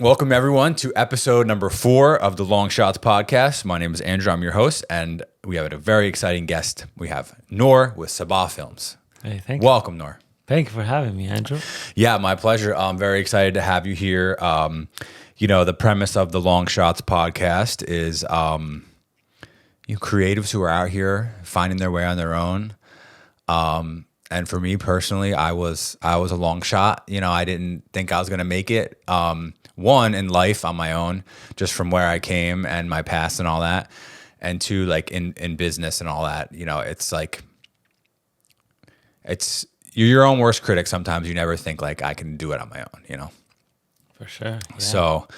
Welcome, everyone, to episode number 4 of the Long Shots podcast. My name is Andrew. I'm your host, and we have a very exciting guest. We have Nour with Sabbagh Films. Hey, thank you. Welcome, Nour. Thank you for having me, Andrew. Yeah, my pleasure. I'm very excited to have you here. The premise of the Long Shots podcast is creatives who are out here finding their way on their own. And for me personally, I was a long shot. I didn't think I was going to make it. One, in life on my own, just from where I came and my past and all that. And two, like in business and all that, you're your own worst critic. Sometimes you never think like I can do it on my own, For sure. Yeah. So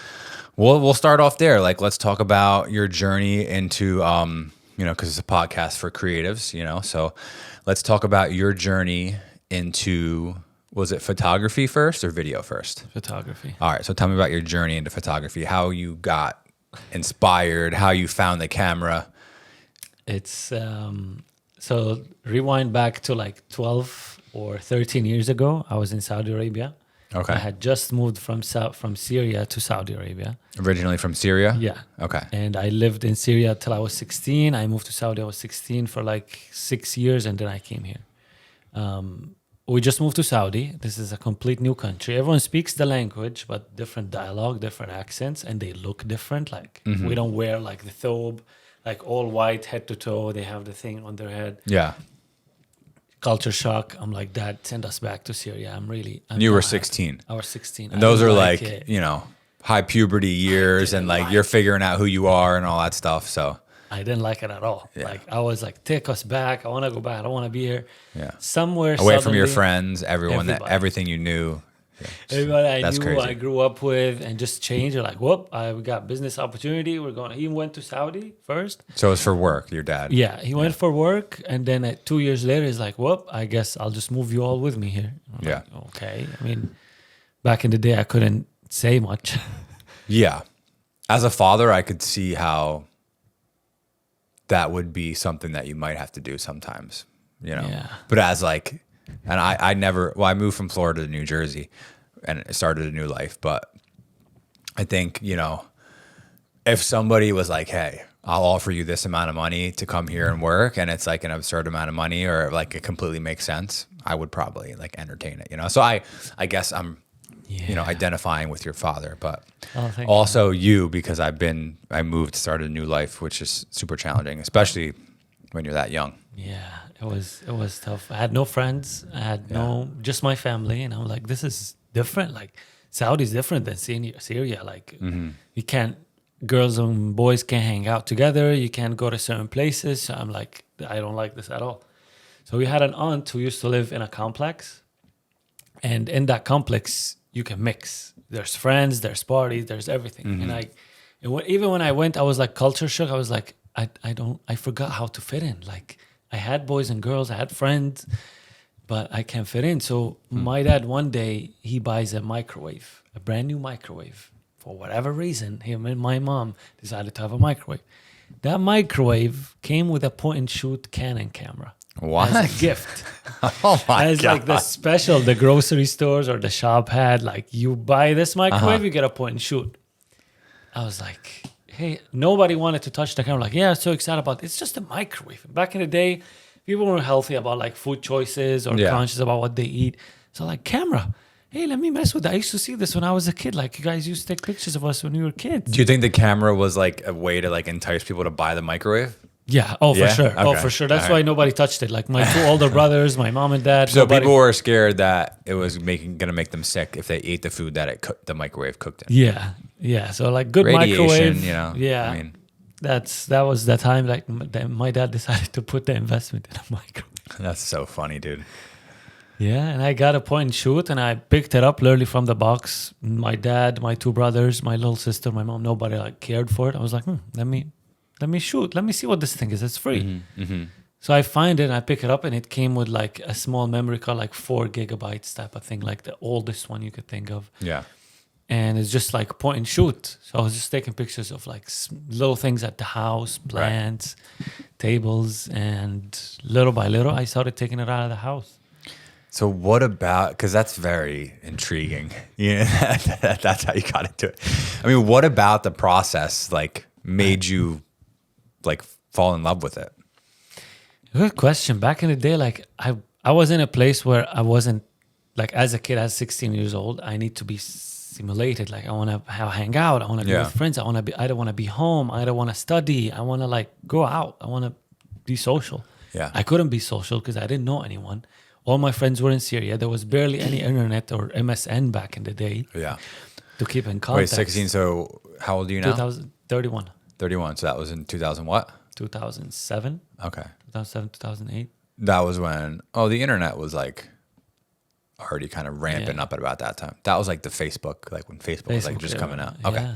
we'll start off there. Like, let's talk about your journey into, because it's a podcast for creatives, so let's talk about your journey into, was it photography first or video first? Photography. All right. So tell me about your journey into photography, how you got inspired, how you found the camera. It's, so rewind back to like 12 or 13 years ago. I was in Saudi Arabia. Okay. I had just moved from Syria to Saudi Arabia. Originally from Syria? Yeah. Okay. And I lived in Syria till I was 16. I moved to Saudi. I was 16 for like 6 years, and then I came here. We just moved to Saudi. This is a complete new country. Everyone speaks the language, but different dialogue, different accents, and they look different. Like we don't wear like the thobe, like all white head to toe. They have the thing on their head. Yeah. Culture shock. I'm like, Dad, send us back to Syria. You were 16. I was 16. And those are like, high puberty years, and like you're figuring out who you are and all that stuff. So I didn't like it at all. Yeah. Like I was like, take us back. I want to go back. I don't want to be here. Yeah. Somewhere away from your suddenly, friends, everybody. everything you knew. Yeah. Everybody I That's knew, crazy. I grew up with, and just changed. They're like, whoop, we got business opportunity. He went to Saudi first. So it's for work, your dad. Yeah, he went for work, and then 2 years later, he's like, whoop, I guess I'll just move you all with me here. I'm Yeah. like, okay. I mean, back in the day, I couldn't say much. Yeah. As a father, I could see how that would be something that you might have to do sometimes, Yeah. But as like, and I moved from Florida to New Jersey and started a new life. But I think, if somebody was like, hey, I'll offer you this amount of money to come here and work, and it's like an absurd amount of money, or like it completely makes sense, I would probably like entertain it, So I guess I'm, identifying with your father, but also you, because I moved, started a new life, which is super challenging, especially when you're that young. Yeah, it was tough. I had no friends. I had just my family, and I'm like, this is different. Like Saudi's different than Syria. Like you can't, girls and boys can't hang out together. You can't go to certain places. So I'm like, I don't like this at all. So we had an aunt who used to live in a complex, and in that complex you can mix. There's friends, there's parties, there's everything. And even when I went, I was like culture shock. I was like, I forgot how to fit in. Like I had boys and girls, I had friends, but I can't fit in. So my dad, one day, he buys a microwave, a brand new microwave. For whatever reason, him and my mom decided to have a microwave. That microwave came with a point and shoot Canon camera. What? As a gift. Oh my As God. like the special, the grocery stores or the shop had, like you buy this microwave, you get a point and shoot. I was like, hey, nobody wanted to touch the camera. Like, yeah, so excited about it. It's just a microwave. Back in the day, people were healthy about like food choices or conscious about what they eat. So like camera, hey, let me mess with that. I used to see this when I was a kid. Like you guys used to take pictures of us when we were kids. Do you think the camera was like a way to like entice people to buy the microwave? Yeah. Oh, Yeah? for sure. Oh, Okay. for sure. That's All why right. nobody touched it. Like my 2 older brothers, my mom and dad. So nobody- people were scared that it was gonna make them sick if they ate the food that the microwave cooked in. Yeah. Yeah. So like good Radiation, microwave. Yeah. I mean, that was the time like my dad decided to put the investment in a microwave. That's so funny, dude. Yeah, and I got a point and shoot, and I picked it up literally from the box. My dad, my 2 brothers, my little sister, my mom, nobody like cared for it. I was like, let me shoot. Let me see what this thing is. It's free. So I find it, and I pick it up, and it came with like a small memory card, like 4 gigabytes type of thing, like the oldest one you could think of. Yeah. And it's just like point and shoot. So I was just taking pictures of like little things at the house, plants, tables, and little by little, I started taking it out of the house. So what about, because that's very intriguing. Yeah, that's how you got into it. I mean, what about the process like made you like fall in love with it? Good question. Back in the day, like I was in a place where I wasn't like as a kid, as 16 years old, I need to be simulated. Like I want to hang out. I want to be with friends. I don't want to be home. I don't want to study. I want to like go out. I want to be social. Yeah. I couldn't be social because I didn't know anyone. All my friends were in Syria. There was barely any internet or MSN back in the day. Yeah. To keep in contact. Wait, 16. So how old are you now? 31. 31. So that was in 2000 what? 2007. Okay. 2007, 2008. That was when, the internet was like already kind of ramping up at about that time. That was like the Facebook, like when Facebook was like just coming out. Okay.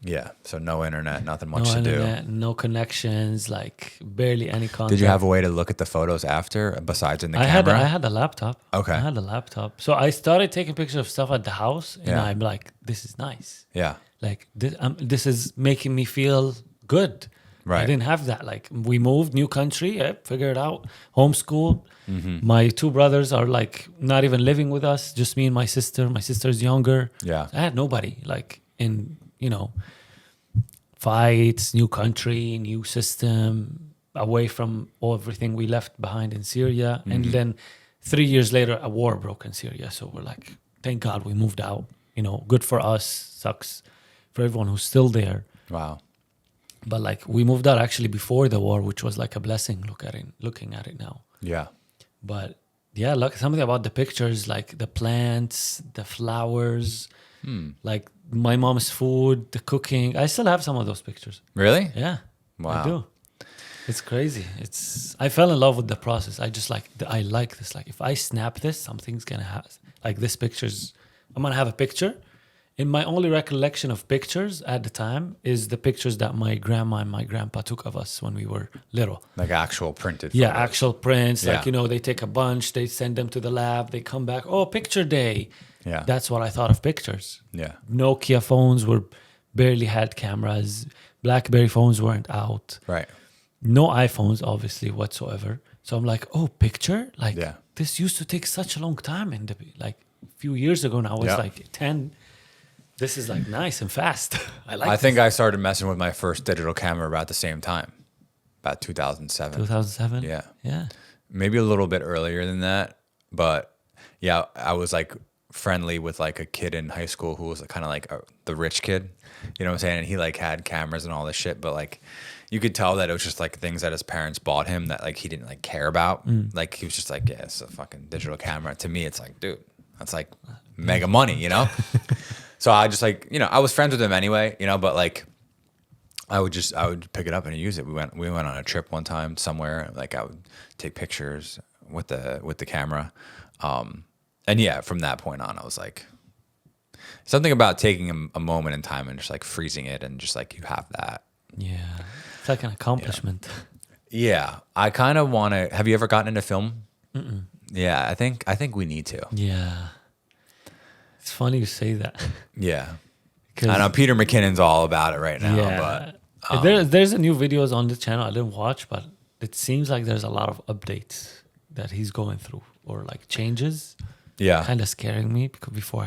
Yeah. So no internet, nothing much to do. No connections, like barely any contact. Did you have a way to look at the photos after besides in the camera? I had a laptop. Okay. I had a laptop. So I started taking pictures of stuff at the house and I'm like, this is nice. Yeah. Like this is making me feel good. Right. I didn't have that. Like we moved, new country, figure it out, homeschool. Mm-hmm. My two brothers are like not even living with us, just me and my sister. My sister's younger. Yeah. I had nobody like in, fights, new country, new system, away from everything we left behind in Syria. Mm-hmm. And then 3 years later, a war broke in Syria. So we're like, thank God we moved out. Good for us, sucks for everyone who's still there. Wow. But like we moved out actually before the war, which was like a blessing looking at it now. Yeah. But yeah, look, something about the pictures, like the plants, the flowers, like my mom's food, the cooking. I still have some of those pictures. Really? Yeah. Wow. I do. It's crazy. I fell in love with the process. I just I like this. Like if I snap this, something's going to happen. Like this I'm going to have a picture. And my only recollection of pictures at the time is the pictures that my grandma and my grandpa took of us when we were little. Like actual printed photos. Yeah, actual prints. Like, they take a bunch, they send them to the lab, they come back, picture day. Yeah. That's what I thought of pictures. Yeah. Nokia phones barely had cameras. BlackBerry phones weren't out. Right. No iPhones, obviously, whatsoever. So I'm like, picture? Like, this used to take such a long time. And like a few years ago now, I was like 10. This is like nice and fast. I think I started messing with my first digital camera about the same time, about 2007. 2007? Yeah. Yeah. Maybe a little bit earlier than that. But yeah, I was like friendly with like a kid in high school who was kind of like the rich kid. You know what I'm saying? And he like had cameras and all this shit. But like you could tell that it was just like things that his parents bought him that like he didn't like care about. Like he was just like, yeah, it's a fucking digital camera. To me, it's like, dude, that's like mega money, So I just like, I was friends with him anyway, but like I would pick it up and use it. We went on a trip one time somewhere, like I would take pictures with the camera. And yeah, from that point on, I was like, something about taking a moment in time and just like freezing it and just like you have that. Yeah. It's like an accomplishment. Yeah. I kind of want to, have you ever gotten into film? Mm-mm. Yeah, I think we need to. Yeah. It's funny you say that. Yeah. I know Peter McKinnon's all about it right now, but there's a new videos on the channel I didn't watch, but it seems like there's a lot of updates that he's going through or like changes. Yeah. Kind of scaring me because before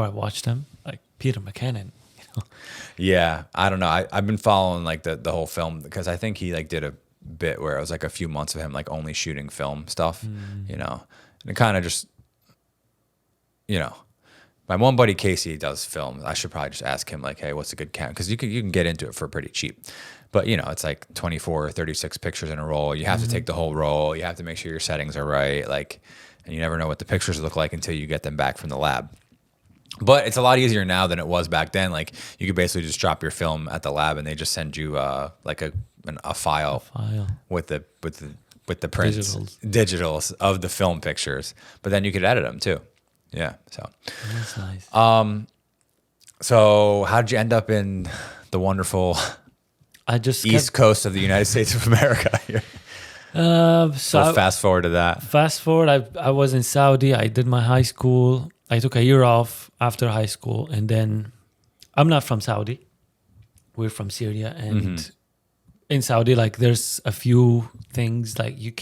I watched them, like Peter McKinnon, Yeah, I don't know. I've been following like the whole film because I think he like did a bit where it was like a few months of him like only shooting film stuff, and it kind of just, my one buddy Casey does film. I should probably just ask him like, hey, what's a good camera? Because you can get into it for pretty cheap, but it's like 24 or 36 pictures in a roll. You have to take the whole roll. You have to make sure your settings are right, like, and you never know what the pictures look like until you get them back from the lab. But it's a lot easier now than it was back then. Like you could basically just drop your film at the lab and they just send you like a file with the prints, digitals of the film pictures. But then you could edit them too. Yeah. So that's nice. So how did you end up in the wonderful East Coast of the United States of America? So fast forward to that. Fast forward, I was in Saudi. I did my high school. I took a year off after high school, and then I'm not from Saudi. We're from Syria, and in Saudi, like there's a few things like you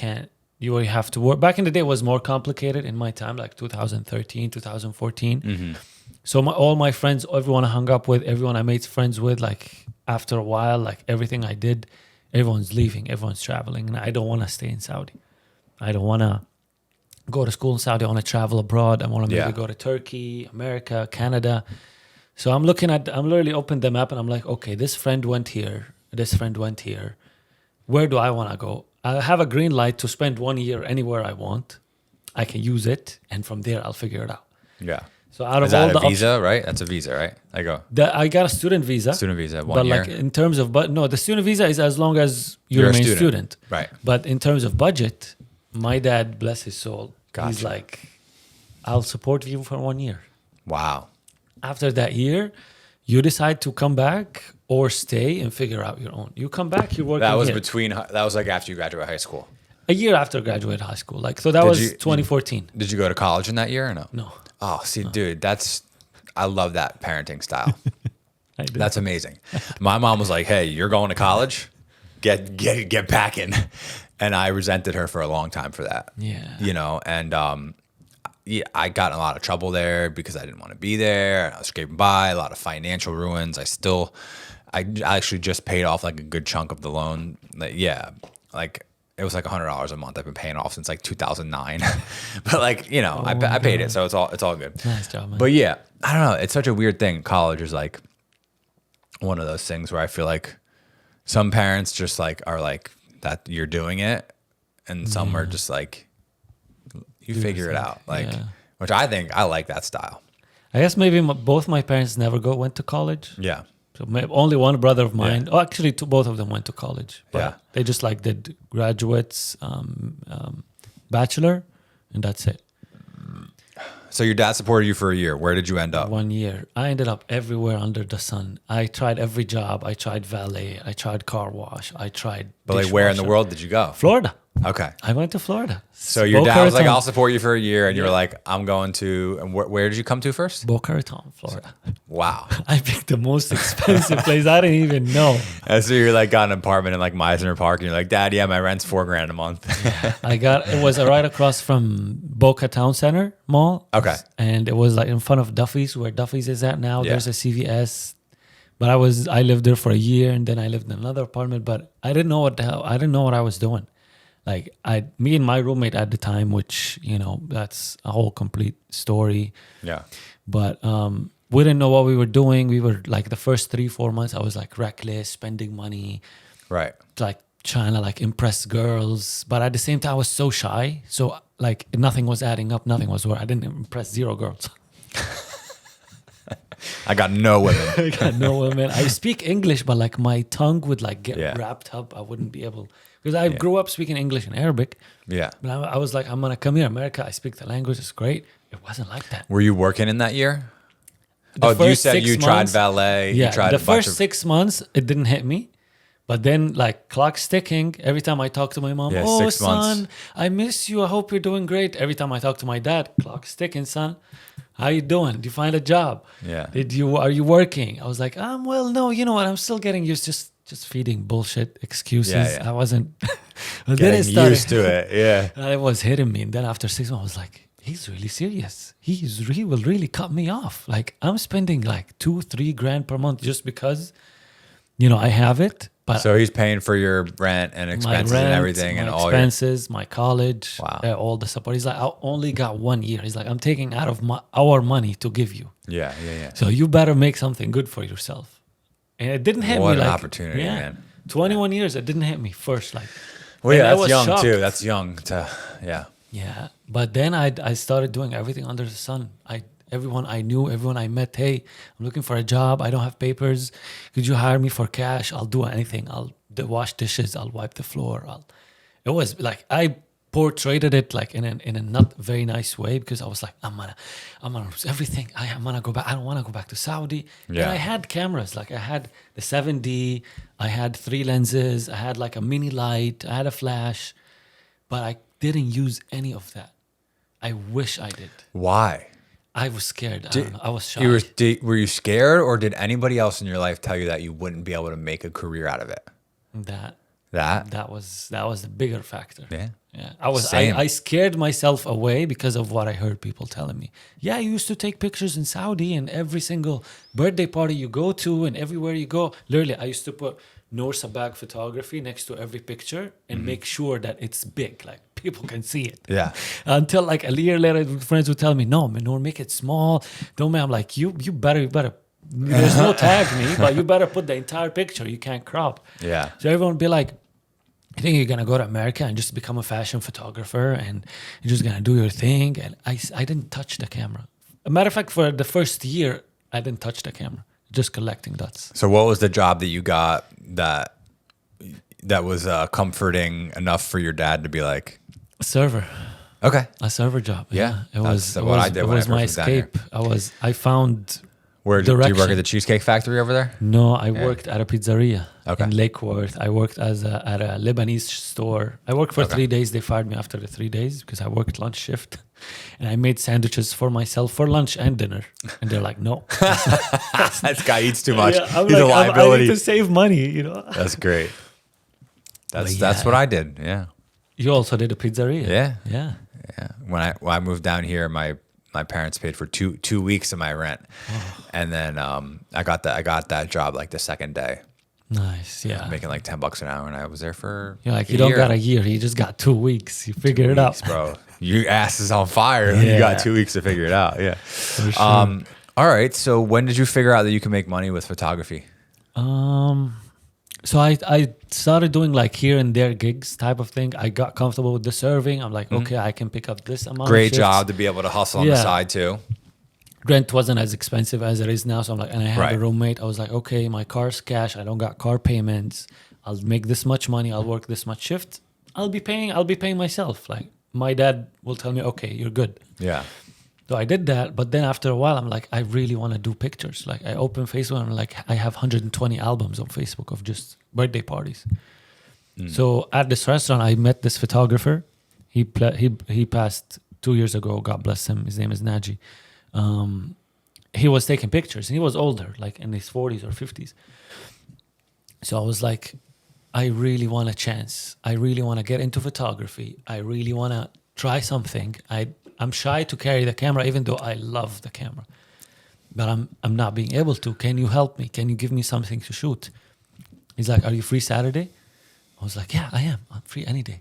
You have to work. Back in the day, it was more complicated in my time, like 2013, 2014. So all my friends, everyone I hung up with, everyone I made friends with, like after a while, like everything I did, everyone's leaving, everyone's traveling. And I don't want to stay in Saudi. I don't want to go to school in Saudi. I want to travel abroad. I want to maybe go to Turkey, America, Canada. So I'm literally opened the map and I'm like, okay, this friend went here. This friend went here. Where do I want to go? I have a green light to spend 1 year anywhere I want. I can use it. And from there, I'll figure it out. Yeah. So out of Is that all a the visa, right? That's a visa, right? I got a student visa. Student visa, but year. like in terms of, no, the student visa is as long as you remain a student. Right. But in terms of budget, my dad, bless his soul, he's like, I'll support you for 1 year. Wow. After that year, you decide to come back or stay and figure out your own. You come back, you're working. That was here. that was like after you graduated high school. A year after graduate high school. Like, so that was 2014. Did you go to college in that year or no? No. Oh, see, dude, I love that parenting style. That's amazing. My mom was like, "Hey, you're going to college? Get packing." And I resented her for a long time for that. Yeah. You know, and I got in a lot of trouble there because I didn't want to be there. And I was scraping by, a lot of financial ruins. I actually just paid off like a good chunk of the loan. Like it was like $100 a month I've been paying off since like 2009. But like, you know, I paid it, so it's all good. Nice job, man. But yeah, I don't know. It's such a weird thing. College is like one of those things where I feel like some parents just like are like that you're doing it, and some are just like you figure it out. Like, which I think I like that style. I guess maybe both my parents never went to college. Yeah. So only one brother of mine. Oh, actually, both of them went to college. But they just like did graduates, bachelor, and that's it. So your dad supported you for a year. Where did you end up? 1 year. I ended up everywhere under the sun. I tried every job. I tried valet. I tried car wash. I tried. But like, where in the world did you go? Florida. Okay. I went to Florida. So your dad was like, "I'll support you for a year," and you were like, "I'm going to." And where did you come to first? Boca Raton, Florida. Wow. I picked the most expensive place. I didn't even know. And so you're like got an apartment in like Meisner Park, and you're like, "Dad, yeah, my rent's $4,000 a month." It was right across from Boca Town Center Mall. Okay. And it was like in front of Duffy's, where Duffy's is at now. There's a CVS. But I lived there for a year, and then I lived in another apartment. But I didn't know what I was doing. Like me and my roommate at the time, which, you know, that's a whole complete story. Yeah. But we didn't know what we were doing. We were like the first 3-4 months, I was like reckless, spending money. Right. Like trying to like impress girls. But at the same time, I was so shy. So like nothing was adding up. Nothing was working. I didn't impress 0 girls. I got no women. I got no women. I speak English, but like my tongue would like get wrapped up. I wouldn't be able, because I grew up speaking English and Arabic. Yeah. But I was like, I'm going to come here, America. I speak the language. It's great. It wasn't like that. Were you working in that year? You said you tried valet. Yeah. You tried the first 6 months, it didn't hit me. But then like clock's ticking. Every time I talk to my mom, 6 son, months. I miss you. I hope you're doing great. Every time I talk to my dad, clock's ticking, son. How you doing? Did you find a job? Yeah. Are you working? I was like, well, no, you know what? I'm still getting used, just feeding bullshit excuses. Yeah. I wasn't getting used to it. Yeah. It was hitting me. And then after 6 months, I was like, he's really serious. He will really cut me off. Like I'm spending like $2-3 per month just because, you know, I have it. But so he's paying for your rent and expenses and everything, and all expenses, my college, all the support. He's like, I only got 1 year. He's like, I'm taking out of our money to give you. Yeah. So you better make something good for yourself. And it didn't hit me. What an like, opportunity, man. 21 years, it didn't hit me first. Like, well, yeah, that's young shocked. too. That's young to, yeah. Yeah, but then I started doing everything under the sun. Everyone I knew, everyone I met, hey, I'm looking for a job. I don't have papers. Could you hire me for cash? I'll do anything. I'll wash dishes. I'll wipe the floor. It was like I portrayed it like in a not very nice way, because I was like, I'm gonna lose everything. I'm gonna go back. I don't want to go back to Saudi. Yeah. And I had cameras. Like I had the 7D. I had 3 lenses. I had like a mini light. I had a flash, but I didn't use any of that. I wish I did. Why? I was scared. I don't know. I was shocked. Were you scared, or did anybody else in your life tell you that you wouldn't be able to make a career out of it? That was the bigger factor. Yeah. Yeah, Same. I scared myself away because of what I heard people telling me. Yeah, you used to take pictures in Saudi and every single birthday party you go to and everywhere you go. Literally, I used to put Nour Sabbagh photography next to every picture and make sure that it's big, like people can see it. Yeah. Until like a year later, friends would tell me, "No, man, Nour, make it small. Don't make." I'm like, you better. There's no tag me, but you better put the entire picture. You can't crop. Yeah. So everyone would be like, I think you're gonna go to America and just become a fashion photographer and you're just gonna do your thing. And I didn't touch the camera. A matter of fact, for the first year, I didn't touch the camera, just collecting dots. So what was the job that you got that was comforting enough for your dad to be like, A server, okay, a server job. Yeah, it was. that's what I did It when I was my first moved down here. escape. I found. where do you work Direction. at the Cheesecake Factory over there? No, I worked at a pizzeria Okay. in Lake Worth. I worked at a Lebanese store. I worked for 3 days. They fired me after the 3 days because I worked lunch shift. And I made sandwiches for myself for lunch and dinner. And they're like, no. This guy eats too much. Yeah, I'm He's a like, I liability. need to save money, you know. That's great. That's yeah. what I did. Yeah. You also did a pizzeria. Yeah. Yeah. Yeah. When I moved down here, my parents paid for two weeks of my rent, and then I got that job like the second day, Nice. Yeah. making like $10 an hour, and I was there for You're like, a you don't year. got a year. You just got 2 weeks. You figure it out. Weeks, bro. Your ass is on fire. And you Yeah. got 2 weeks to figure it out. Yeah. For sure. All right. So when did you figure out that you can make money with photography? So I started doing like here and there gigs type of thing. I got comfortable with the serving. I'm like, okay, I can pick up this amount. Great of shifts. job to be able to hustle on the Yeah. side too. Rent wasn't as expensive as it is now. So I'm like, and I had Right. a roommate. I was like, okay, my car's cash. I don't got car payments. I'll make this much money. I'll work this much shift. I'll be paying myself. Like my dad will tell me, okay, you're good. Yeah. So I did that, but then after a while, I'm like, I really want to do pictures. Like I open Facebook, and I'm like, I have 120 albums on Facebook of just birthday parties. So at this restaurant, I met this photographer. He passed 2 years ago. God bless him. His name is Naji. He was taking pictures, and he was older, like in his 40s or 50s. So I was like, I really want a chance. I really want to get into photography. I really want to try something. I'm shy to carry the camera, even though I love the camera. But I'm not being able to. Can you help me? Can you give me something to shoot? He's like, are you free Saturday? I was like, yeah, I am. I'm free any day.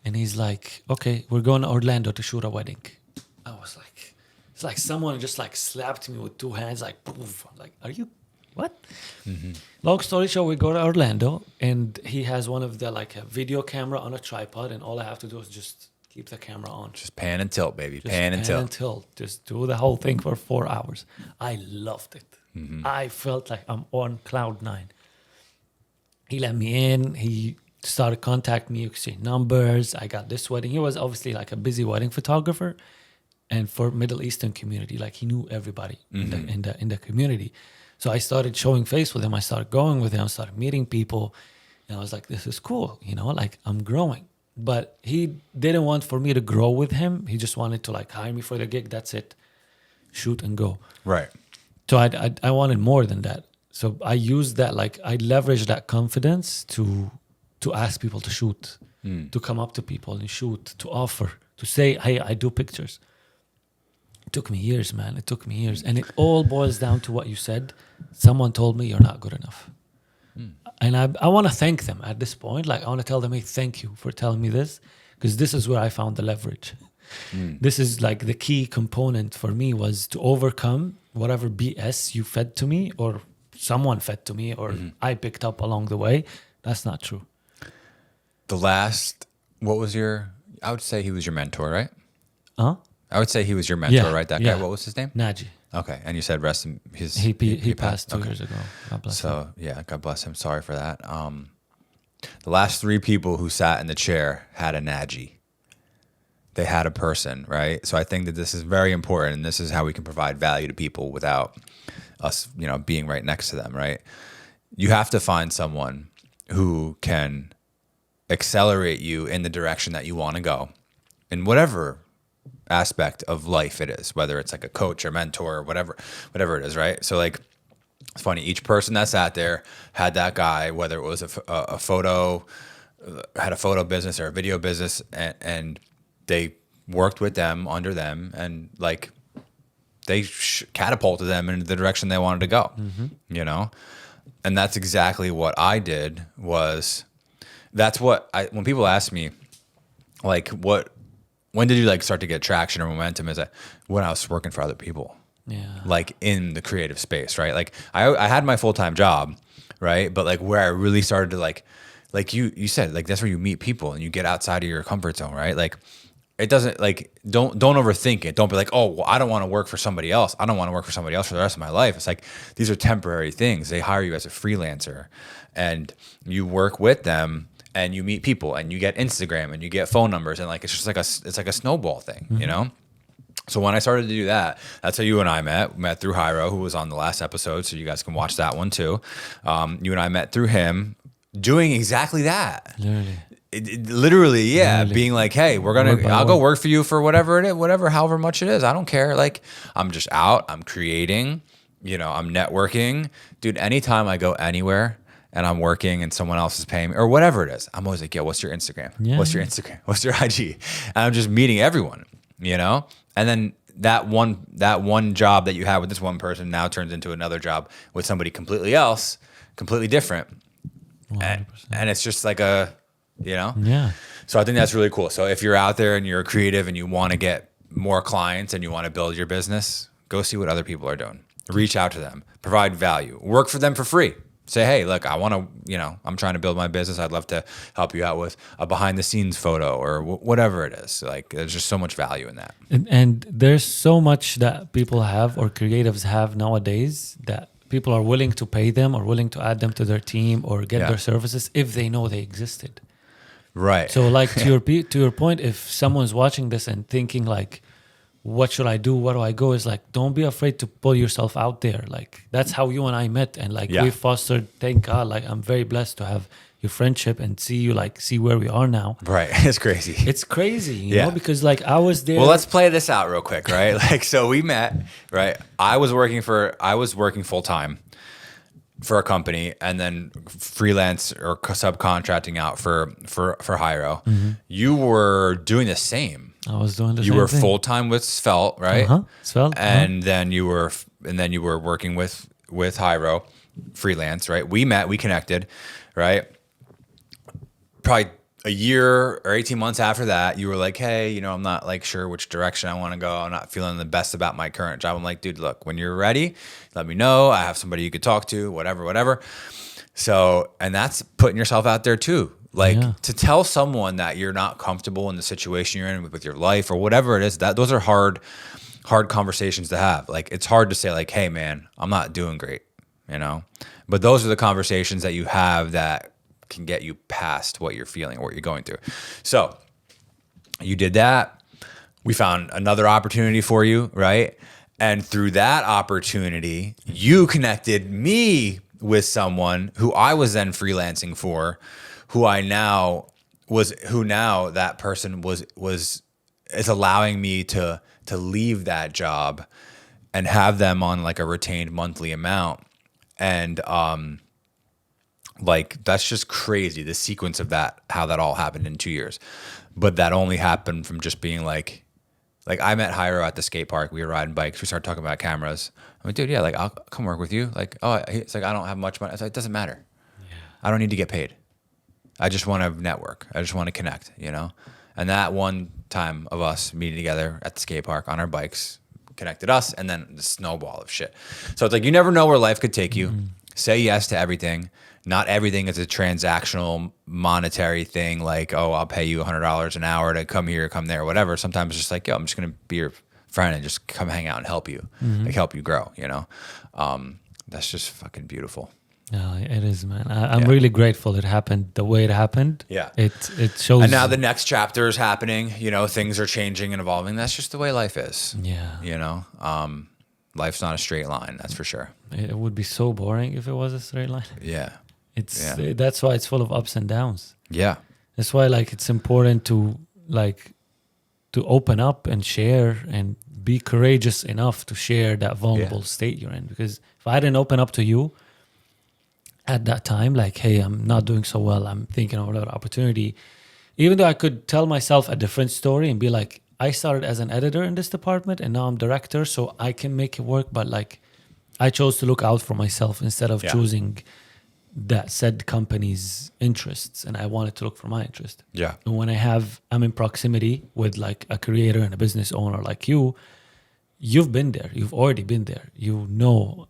And he's like, okay, we're going to Orlando to shoot a wedding. I was like, it's like someone just like slapped me with two hands, like, poof. I'm like, are you, what? Long story short, we go to Orlando, and he has one of the like a video camera on a tripod, and all I have to do is just keep the camera on. Just pan and tilt, baby. Just Pan and tilt. Just do the whole thing for 4 hours. I loved it. I felt like I'm on cloud 9. He let me in. He started contacting me, exchange numbers. I got this wedding. He was obviously like a busy wedding photographer, and for Middle Eastern community, like he knew everybody in the community. So I started showing face with him. I started going with him. I started meeting people, and I was like, this is cool. You know, like I'm growing. But he didn't want for me to grow with him. He just wanted to like hire me for the gig. That's it. Shoot and go. Right. So I wanted more than that. So I used that, like I leveraged that confidence to ask people to shoot, to come up to people and shoot, to offer, to say, hey, I do pictures. It took me years, man. It took me years. And it all boils down to what you said. Someone told me you're not good enough. And I want to thank them at this point. Like I want to tell them, hey, thank you for telling me this, because this is where I found the leverage. This is like the key component for me, was to overcome whatever BS you fed to me, or someone fed to me, or I picked up along the way. That's not true. I would say he was your mentor, right? Huh? I would say he was your mentor, Yeah, right? That yeah. guy. What was his name? Naji. Okay. And you said rest in his. He passed 2 Okay. years ago. God bless him. So yeah, God bless him. Sorry for that. The last 3 people who sat in the chair had a Naji. They had a person, right? So I think that this is very important, and this is how we can provide value to people without us, being right next to them, right? You have to find someone who can accelerate you in the direction that you want to go, in whatever aspect of life it is, whether it's like a coach or mentor or whatever it is, right? So like, it's funny, each person that sat there had that guy, whether it was a photo had a photo business or a video business, and they worked with them, under them, and like they catapulted them in the direction they wanted to go, you know? And that's exactly what I did. That's what when people ask me, like, when did you like start to get traction or momentum? Is that when I was working for other people, like in the creative space, right? Like I had my full-time job, right? But like where I really started to like you said, like that's where you meet people and you get outside of your comfort zone, right? Like it doesn't like don't overthink it. Don't be like, oh, well, I don't want to work for somebody else. I don't want to work for somebody else for the rest of my life. It's like these are temporary things. They hire you as a freelancer, and you work with them, and you meet people, and you get Instagram, and you get phone numbers, and like it's just like a snowball thing, you know. So when I started to do that, that's how you and I met. We met through Jairo, who was on the last episode, so you guys can watch that one too. You and I met through him doing exactly that. Literally, yeah. Literally. Being like, hey, I'll go work for you for whatever it is, however much it is. I don't care. Like, I'm just out, I'm creating, you know, I'm networking. Dude, anytime I go anywhere and I'm working and someone else is paying me or whatever it is, I'm always like, yo, what's your Instagram? Yeah. What's your Instagram? What's your IG? And I'm just meeting everyone, you know? And then that one job that you had with this one person now turns into another job with somebody completely else, completely different. And it's just like you know? Yeah. So I think that's really cool. So if you're out there and you're a creative and you want to get more clients and you want to build your business, go see what other people are doing. Reach out to them. Provide value. Work for them for free. Say, hey, look, I want to, you know, I'm trying to build my business. I'd love to help you out with a behind the scenes photo or whatever it is. Like, there's just so much value in that. And there's so much that people have or creatives have nowadays that people are willing to pay them or willing to add them to their team or get their services if they know they existed. Right. So like to your point, if someone's watching this and thinking like, what should I do? Where do I go? Is like, don't be afraid to put yourself out there. Like that's how you and I met. And like we fostered, thank God, like I'm very blessed to have your friendship and see where we are now. Right. It's crazy. It's crazy, you know, because like I was there. Well, let's play this out real quick, right? Like, so we met, right? I was working full time for a company and then freelance or subcontracting out for Jairo. You were doing the same. I was doing the same. You were thing. full time with Svelte, right? Svelte. And then you were working with Jairo, freelance, right? We met, we connected, right? Probably a year or 18 months after that, you were like, hey, you know, I'm not like sure which direction I want to go. I'm not feeling the best about my current job. I'm like, dude, look, when you're ready, let me know. I have somebody you could talk to, whatever. So, and that's putting yourself out there too. Like to tell someone that you're not comfortable in the situation you're in with your life or whatever it is, those are hard conversations to have. Like it's hard to say like, hey man, I'm not doing great, you know? But those are the conversations that you have that can get you past what you're feeling or what you're going through. So you did that. We found another opportunity for you, right? And through that opportunity, you connected me with someone who I was then freelancing for, who now that person is allowing me to leave that job and have them on like a retained monthly amount. And like that's just crazy, the sequence of that, how that all happened in 2 years. But that only happened from just being like I met Jairo at the skate park. We were riding bikes. We started talking about cameras. I'm like, dude, yeah, like I'll come work with you. Like, oh, it's like I don't have much money. It's like, it doesn't matter. Yeah. I don't need to get paid. I just want to network. I just want to connect, you know? And that one time of us meeting together at the skate park on our bikes connected us, and then the snowball of shit. So it's like you never know where life could take you. Say yes to everything. Not everything is a transactional monetary thing like, oh, I'll pay you $100 an hour to come here, come there, whatever. Sometimes it's just like, yo, I'm just going to be your friend and just come hang out and help you, like help you grow, you know? That's just fucking beautiful. Yeah, it is, man. I'm really grateful it happened the way it happened. Yeah. It shows. And now the next chapter is happening, you know, things are changing and evolving. That's just the way life is. Yeah. You know, life's not a straight line, that's for sure. It would be so boring if it was a straight line. Yeah. That's why it's full of ups and downs. Yeah. That's why like it's important to open up and share and be courageous enough to share that vulnerable state you're in. Because if I didn't open up to you, at that time, like, hey, I'm not doing so well. I'm thinking of another opportunity. Even though I could tell myself a different story and be like, I started as an editor in this department and now I'm director, so I can make it work. But like, I chose to look out for myself instead of choosing that said company's interests, and I wanted to look for my interest. Yeah. And when I'm in proximity with like a creator and a business owner like you've been there. You've already been there. You know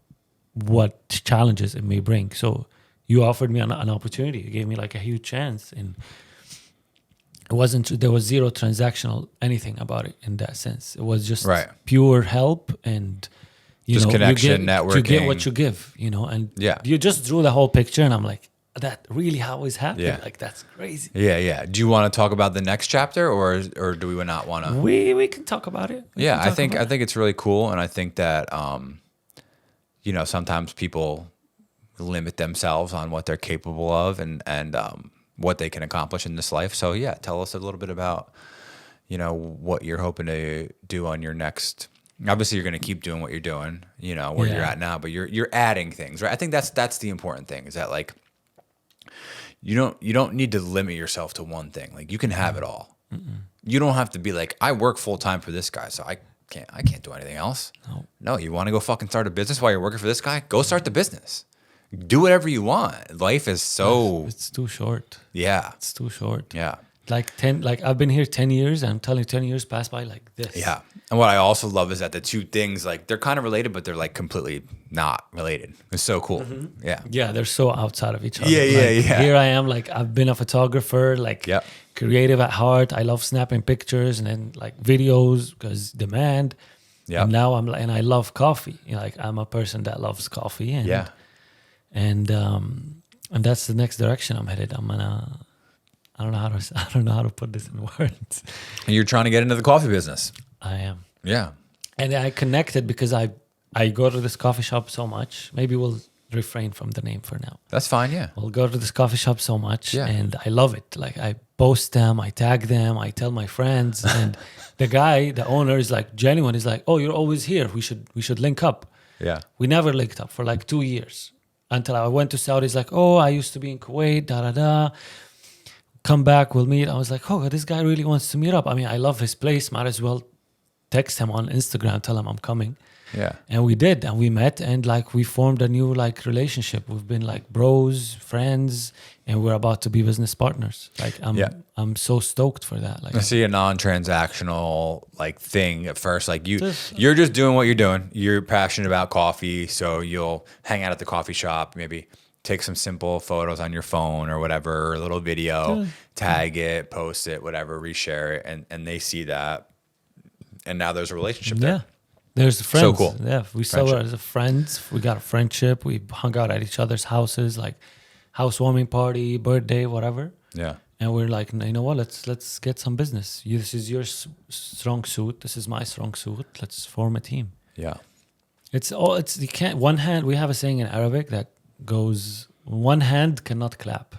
what challenges it may bring. So you offered me an opportunity. You gave me like a huge chance, and there was zero transactional anything about it in that sense. It was just pure help and just connection, networking. You get what you give, and you just drew the whole picture, and I'm like, that really how it's happening. Yeah. Like, that's crazy. Yeah. Do you want to talk about the next chapter, or do we not want to? We can talk about it. I think it's really cool, and I think that sometimes people limit themselves on what they're capable of and what they can accomplish in this life. So tell us a little bit about what you're hoping to do on your next. Obviously, you're going to keep doing what you're doing, where you're at now, but you're adding things, right? I think that's the important thing, is that like you don't need to limit yourself to one thing. Like, you can have it all. Mm-mm. You don't have to be like, I work full time for this guy, so I can't do anything else. No, you want to go fucking start a business while you're working for this guy? Go start the business. Do whatever you want. Life is it's too short. Yeah. It's too short. Yeah. Like I've been here 10 years, and I'm telling you, 10 years pass by like this. Yeah. And what I also love is that the two things, like, they're kind of related, but they're like completely not related. It's so cool. Mm-hmm. Yeah. Yeah, they're so outside of each other. Yeah. Here I am, like, I've been a photographer, like creative at heart. I love snapping pictures and then like videos because demand. Yeah. And now and I love coffee. Like, I'm a person that loves coffee, and and that's the next direction I'm headed. I don't know how to put this in words. And you're trying to get into the coffee business. I am. Yeah. And I connected because I go to this coffee shop so much. Maybe we'll refrain from the name for now. That's fine, yeah. We'll go to this coffee shop so much, and I love it. Like, I post them, I tag them, I tell my friends, and the owner is like genuine. He's like, "Oh, you're always here. We should link up." Yeah. We never linked up for like 2 years until I went to Saudi. He's like, "Oh, I used to be in Kuwait, da da da. Come back, we'll meet." I was like, "Oh, this guy really wants to meet up. I mean, I love his place. Might as well text him on Instagram, tell him I'm coming." Yeah. And we did, and we met, and like we formed a new like relationship. We've been like bros, friends, and we're about to be business partners. Like, I'm so stoked for that. Like, I see a non-transactional like thing at first. Like, you're just doing what you're doing. You're passionate about coffee, so you'll hang out at the coffee shop, maybe take some simple photos on your phone or whatever, or a little video, tag it, post it, whatever, reshare it, and they see that, and now there's a relationship there. Yeah. There's friends. So cool. Yeah, we saw it as friends. We got a friendship. We hung out at each other's houses, like housewarming party, birthday, whatever. Yeah. And we're like, you know what? Let's get some business. This is your strong suit. This is my strong suit. Let's form a team. Yeah. You can't. One hand. We have a saying in Arabic that goes, one hand cannot clap.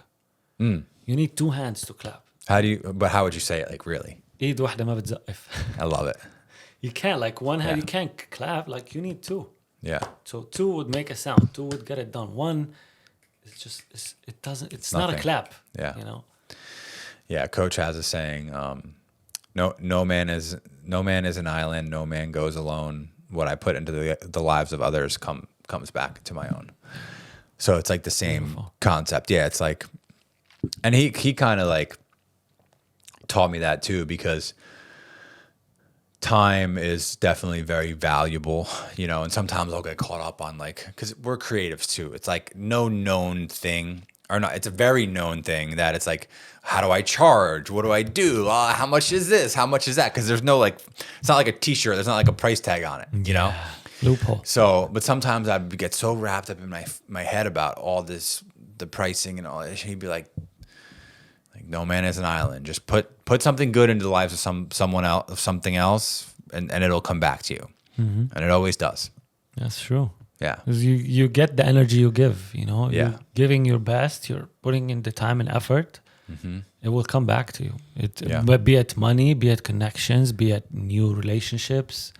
You need two hands to clap. How would you say it? Like, really? إيد واحدة ما بتزقف. I love it. You can't, like, one hand, you can't clap, like, you need two. Yeah. So two would make a sound, two would get it done. One, it's not a clap. Yeah. You know? Yeah. Coach has a saying, no man is an island, no man goes alone. What I put into the lives of others comes back to my own. So it's like the same concept. Yeah. It's like, and he kind of like taught me that too, because time is definitely very valuable, and sometimes I'll get caught up on, like, because we're creatives too. It's like no known thing, or not. It's a very known thing that it's like, how do I charge? What do I do? How much is this? How much is that? Because there's no, like, it's not like a t-shirt. There's not like a price tag on it, you know? Loophole. So, but sometimes I get so wrapped up in my head about all this, the pricing and all this. He'd be like, no man is an island. Just put something good into the lives of someone else, of something else, and it'll come back to you. Mm-hmm. And it always does. That's true. Yeah. Because you get the energy you give, Yeah. You're giving your best, you're putting in the time and effort. Mm-hmm. It will come back to you. But be it money, be it connections, be it new relationships,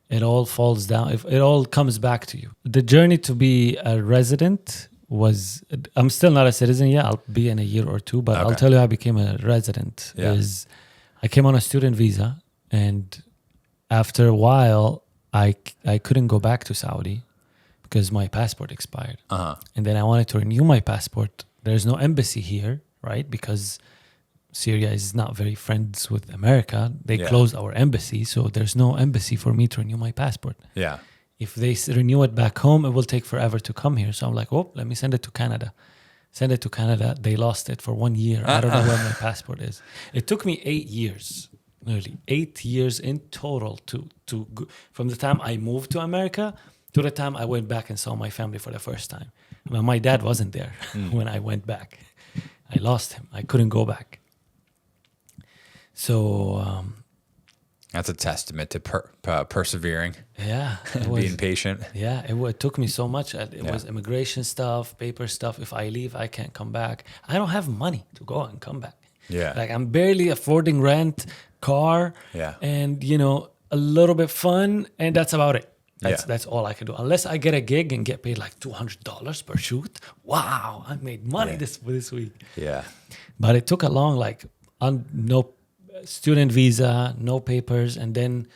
it all falls down. If it all comes back to you. The journey to be a resident was I'm still not a citizen yet. I'll be in a year or two, but I'll Okay. tell you how I became a resident. Yeah. Is I came on a student visa, and after a while, I couldn't go back to Saudi because my passport expired. And then I wanted to renew my passport. There's no embassy here, right? Because Syria is not very friends with America. They Yeah. closed our embassy, so there's no embassy for me to renew my passport. Yeah. If they renew it back home, it will take forever to come here. So I'm like, oh, let me send it to Canada. Send it to Canada. They lost it for 1 year. I don't know where my passport is. It took me 8 years, nearly 8 years in total to go, from the time I moved to America to the time I went back and saw my family for the first time. Well, my dad wasn't there when I went back. I lost him. I couldn't go back. So That's a testament to persevering, yeah, it being patient. Yeah, it took me so much. It Yeah. was immigration stuff, paper stuff. If I leave, I can't come back. I don't have money to go and come back. Yeah. Like I'm barely affording rent, car, Yeah. and a little bit fun, and that's about it. Yeah. That's all I can do. Unless I get a gig and get paid like $200 per shoot. Wow, I made money Yeah. this week. Yeah. But it took a long no student visa, no papers, and then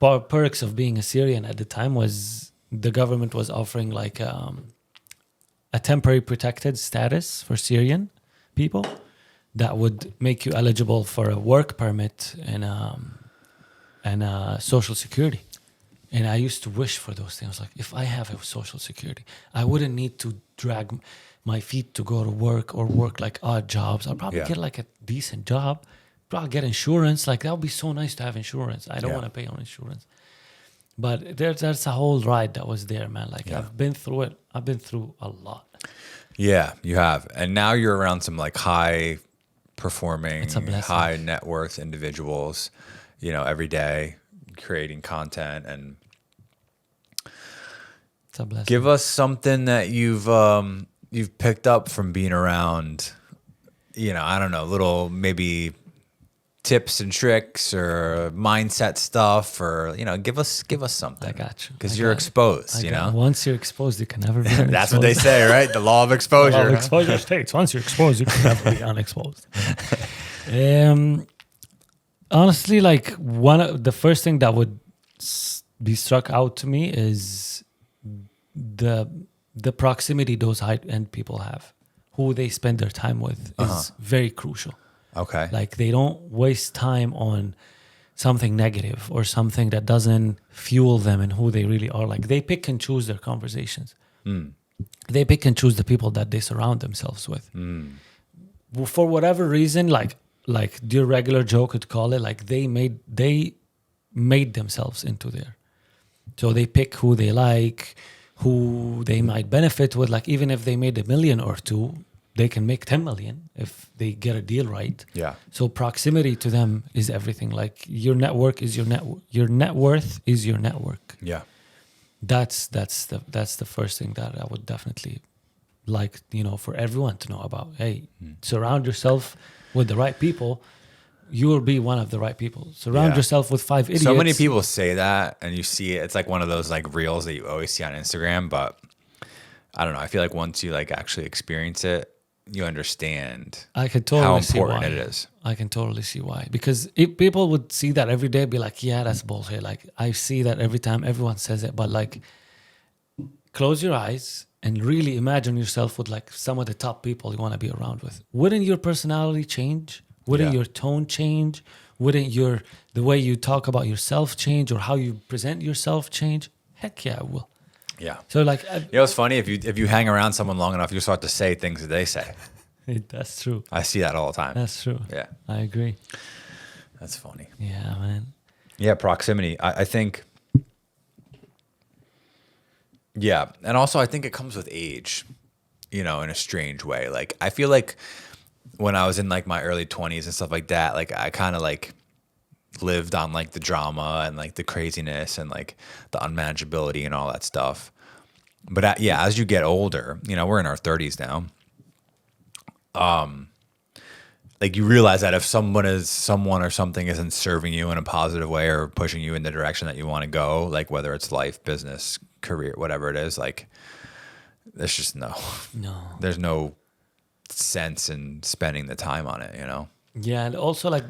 perks of being a Syrian at the time was the government was offering like a temporary protected status for Syrian people that would make you eligible for a work permit and social security. And I used to wish for those things. Like if I have a social security, I wouldn't need to drag my feet to go to work or work like odd jobs. I'll probably Yeah. get like a decent job. Probably get insurance. Like that would be so nice to have insurance. I don't Yeah. want to pay on insurance. But there's a whole ride that was there, man. Like Yeah. I've been through it. I've been through a lot. Yeah, you have. And now you're around some like high performing, It's a blessing. high net worth individuals, every day creating content. And It's a blessing. give us something that you've picked up from being around, I don't know, little maybe tips and tricks or mindset stuff, or give us something. I got you. Because I you're got- exposed, I got- Once you're exposed, you can never be unexposed. That's what they say, right? The law of exposure. Well, huh? exposure states. Once you're exposed, you can never be unexposed. Honestly, like one of the first thing that would be struck out to me is the proximity those high end people have, who they spend their time with, is very crucial. Okay. Like they don't waste time on something negative or something that doesn't fuel them and who they really are. Like they pick and choose their conversations. They pick and choose the people that they surround themselves with. For whatever reason, like your regular Joe could call it, like they made themselves into there. So they pick who they like, who they might benefit with. Like even if they made $1 million or $2 million, they can make 10 million if they get a deal right. Yeah. So proximity to them is everything. Like your network is your net worth is your network. Yeah. That's the first thing that I would definitely like, for everyone to know about. Hey, surround yourself with the right people. You will be one of the right people. Surround Yeah. yourself with 5 idiots. So many people say that, and you see it. It's like one of those like reels that you always see on Instagram. But I don't know. I feel like once you like actually experience it, you understand I can totally how see important why. it is. I can totally see why. Because if people would see that every day, be like, yeah, that's bullshit. Like I see that every time everyone says it, but like close your eyes and really imagine yourself with like some of the top people you want to be around with. Wouldn't your personality change? Wouldn't Yeah. your tone change? Wouldn't the way you talk about yourself change, or how you present yourself change? Heck yeah, it will. Yeah. So like, It's funny if you hang around someone long enough, you start to say things that they say. that's true. I see that all the time. That's true. Yeah. I agree. That's funny. Yeah, man. Yeah, proximity. I think. Yeah, and also I think it comes with age, in a strange way. Like I feel like when I was in like my early 20s and stuff like that, like I kind of like lived on like the drama and like the craziness and like the unmanageability and all that stuff. But as you get older, we're in our 30s now. Like you realize that if someone or something isn't serving you in a positive way or pushing you in the direction that you want to go, like whether it's life, business, career, whatever it is, like there's just no, No. there's no sense in spending the time on it, you know? Yeah, and also like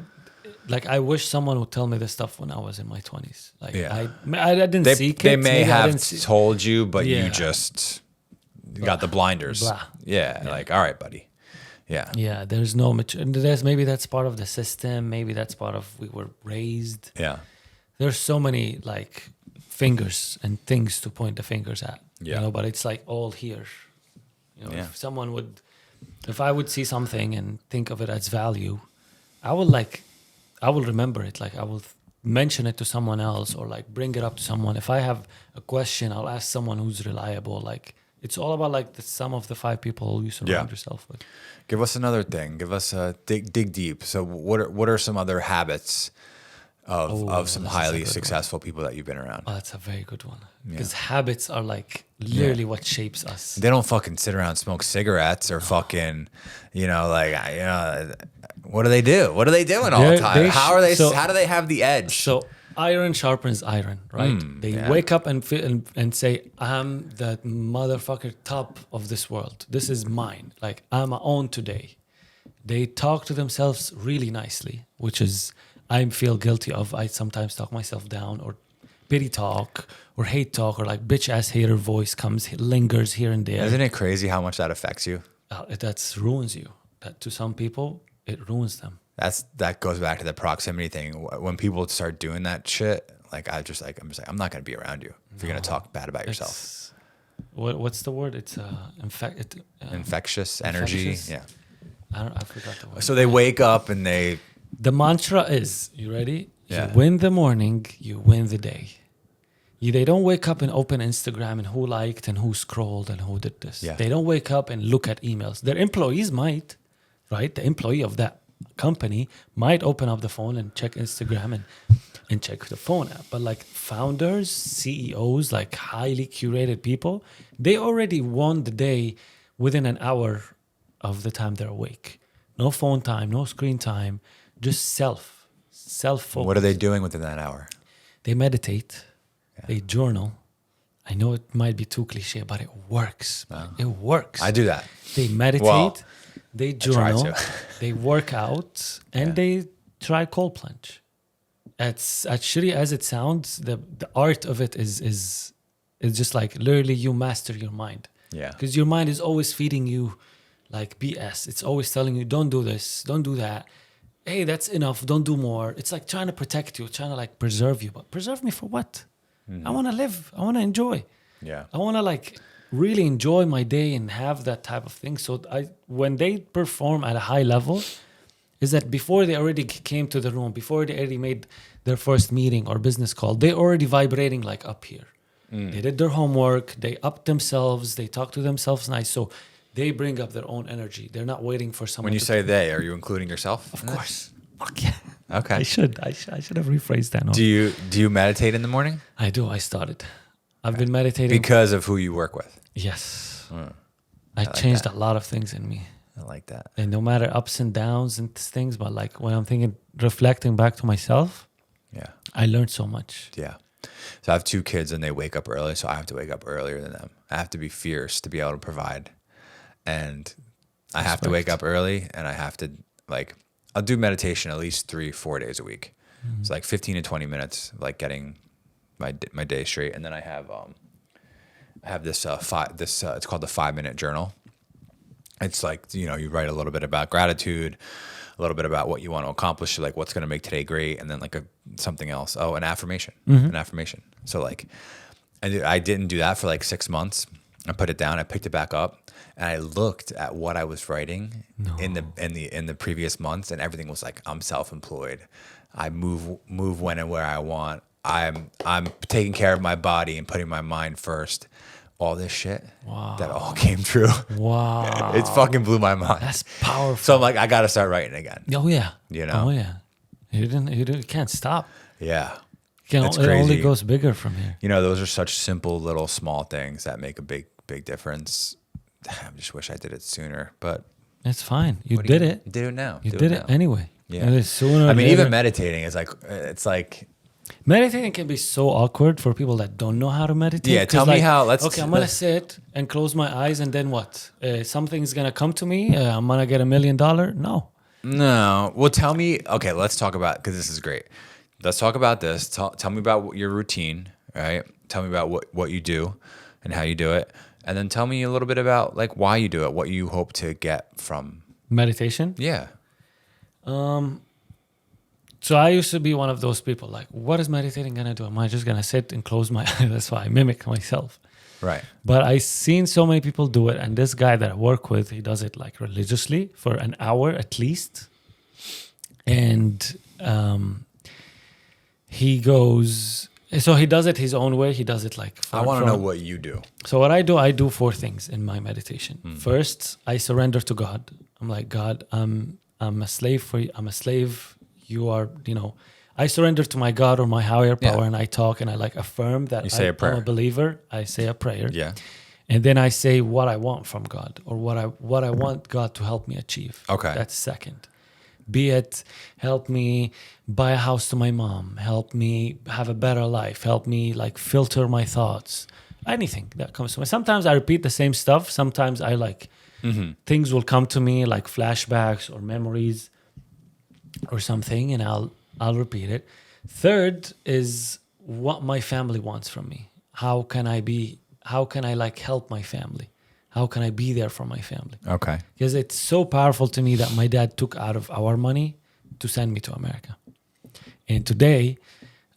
I wish someone would tell me this stuff when I was in my 20s. Like Yeah. I didn't seek it. They may Maybe I have didn't see- told you, but Yeah. you just got the blinders. Blah. Yeah, like, all right, buddy. Yeah. Yeah, there's no and there's maybe that's part of the system. Maybe that's part of we were raised. Yeah. There's so many like fingers and things to point the fingers at. Yeah. You know, but it's like all here. You know, Yeah. if I would see something and think of it as value, I will remember it. Like I will mention it to someone else or like bring it up to someone. If I have a question, I'll ask someone who's reliable. Like it's all about like the sum of the 5 people you surround yourself with. Give us another thing. Give us a dig deep. So what are some other habits of some this is a highly good one. successful people that you've been around? Oh, that's a very good one. Because habits are like literally what shapes us. They don't fucking sit around and smoke cigarettes or fucking, what do they do? What are they doing all the time? How do they have the edge? So iron sharpens iron, right? They wake up and feel, and say, I'm the motherfucker top of this world. This is mine. Like I'm my own today. They talk to themselves really nicely, which is I feel guilty of. I sometimes talk myself down or pity talk or hate talk or like bitch ass hater voice lingers here and there. Isn't it crazy how much that affects you? That ruins you. That to some people it ruins them. That goes back to the proximity thing. When people start doing that shit, like I'm just like I'm not gonna be around you if you're gonna talk bad about yourself. What's the word? It's Infectious energy. infectious? Yeah. I forgot the word. So they wake up and they The mantra is, you ready? Yeah. You win the morning, you win the day. They don't wake up and open Instagram and who liked and who scrolled and who did this. Yeah. They don't wake up and look at emails. Their employees might, right? The employee of that company might open up the phone and check Instagram and check the phone app. But like founders, CEOs, like highly curated people, they already won the day within an hour of the time they're awake. No phone time, no screen time, just self-focus. what are they doing within that hour? They meditate, they journal. I know it might be too cliche, but it works. It works. I do that. They meditate, Well, they try journal, to. they work out, and they try cold plunge. As shitty as it sounds, the art of it is just like literally you master your mind. Yeah. Because your mind is always feeding you like BS. It's always telling you, don't do this, don't do that. Hey, that's enough, don't do more. It's like trying to protect you, trying to like preserve you. But preserve me for what? I want to live. I want to enjoy. Yeah. I want to like really enjoy my day and have that type of thing. So when they perform at a high level, is that before they already came to the room, before they already made their first meeting or business call, they're already vibrating like up here. They did their homework, they upped themselves, they talk to themselves nice. So they bring up their own energy. They're not waiting for someone. When you to say they, are you including yourself? of course. Fuck yeah. Okay. I should have rephrased that. No. Do you meditate in the morning? I do. I started. I've been meditating. Because of who you work with. Yes. I I like changed that. a lot of things in me. I like that. And no matter ups and downs and things, but like when I'm thinking, reflecting back to myself, Yeah. I learned so much. Yeah. So I have 2 kids and they wake up early, so I have to wake up earlier than them. I have to be fierce to be able to provide. And I have to wake up early and I have to like I'll do meditation at least 3-4 days a week. It's like 15 to 20 minutes like getting my day straight, and then I have this it's called the 5-minute journal. It's like, you write a little bit about gratitude, a little bit about what you want to accomplish, like what's going to make today great, and then like something else. Oh, an affirmation. An affirmation. So like I didn't do that for like 6 months. I put it down, I picked it back up, and I looked at what I was writing in the previous months, and everything was like, I'm self-employed. I move when and where I want. I'm taking care of my body and putting my mind first. All this shit that all came true. Wow. It fucking blew my mind. That's powerful. So I'm like, I got to start writing again. Oh yeah. You know? Oh yeah. You can't stop. Yeah. It only goes bigger from here. Those are such simple little small things that make a big difference. I just wish I did it sooner, but It's fine. You did it. You did it now. You did it now. anyway. Yeah. And it's sooner or I mean, later. even meditating is like, it's like Meditating can be so awkward for people that don't know how to meditate. Yeah, 'Cause tell me how. Okay, I'm gonna sit and close my eyes, and then what? Something's gonna come to me. I'm gonna get $1 million. No. No. Well, tell me. Okay, let's talk about, because this is great. Let's talk about this. Tell me about your routine, right? Tell me about what you do and how you do it. And then tell me a little bit about like why you do it, what you hope to get from. Meditation. Yeah. So I used to be one of those people like, what is meditating gonna do? Am I just gonna sit and close my eyes? That's why I mimic myself. Right. But I've seen so many people do it, and this guy that I work with, he does it like religiously for an hour at least. And he goes, so he does it his own way. He does it like. I want to know what you do. So what I do 4 things in my meditation. First, I surrender to God. I'm like, God, I'm a slave for you. I'm a slave. You are, I surrender to my God or my higher power, and I talk and I like affirm that You say a prayer. I'm a believer. I say a prayer. Yeah. And then I say what I want from God or what I want God to help me achieve. Okay. That's second. Be it help me buy a house to my mom, help me have a better life, help me like filter my thoughts, anything that comes to me. Sometimes I repeat the same stuff. Sometimes I like things will come to me like flashbacks or memories or something, and I'll repeat it. Third is what my family wants from me. How can I like help my family? How can I be there for my family? Okay. Because it's so powerful to me that my dad took out of our money to send me to America. And today,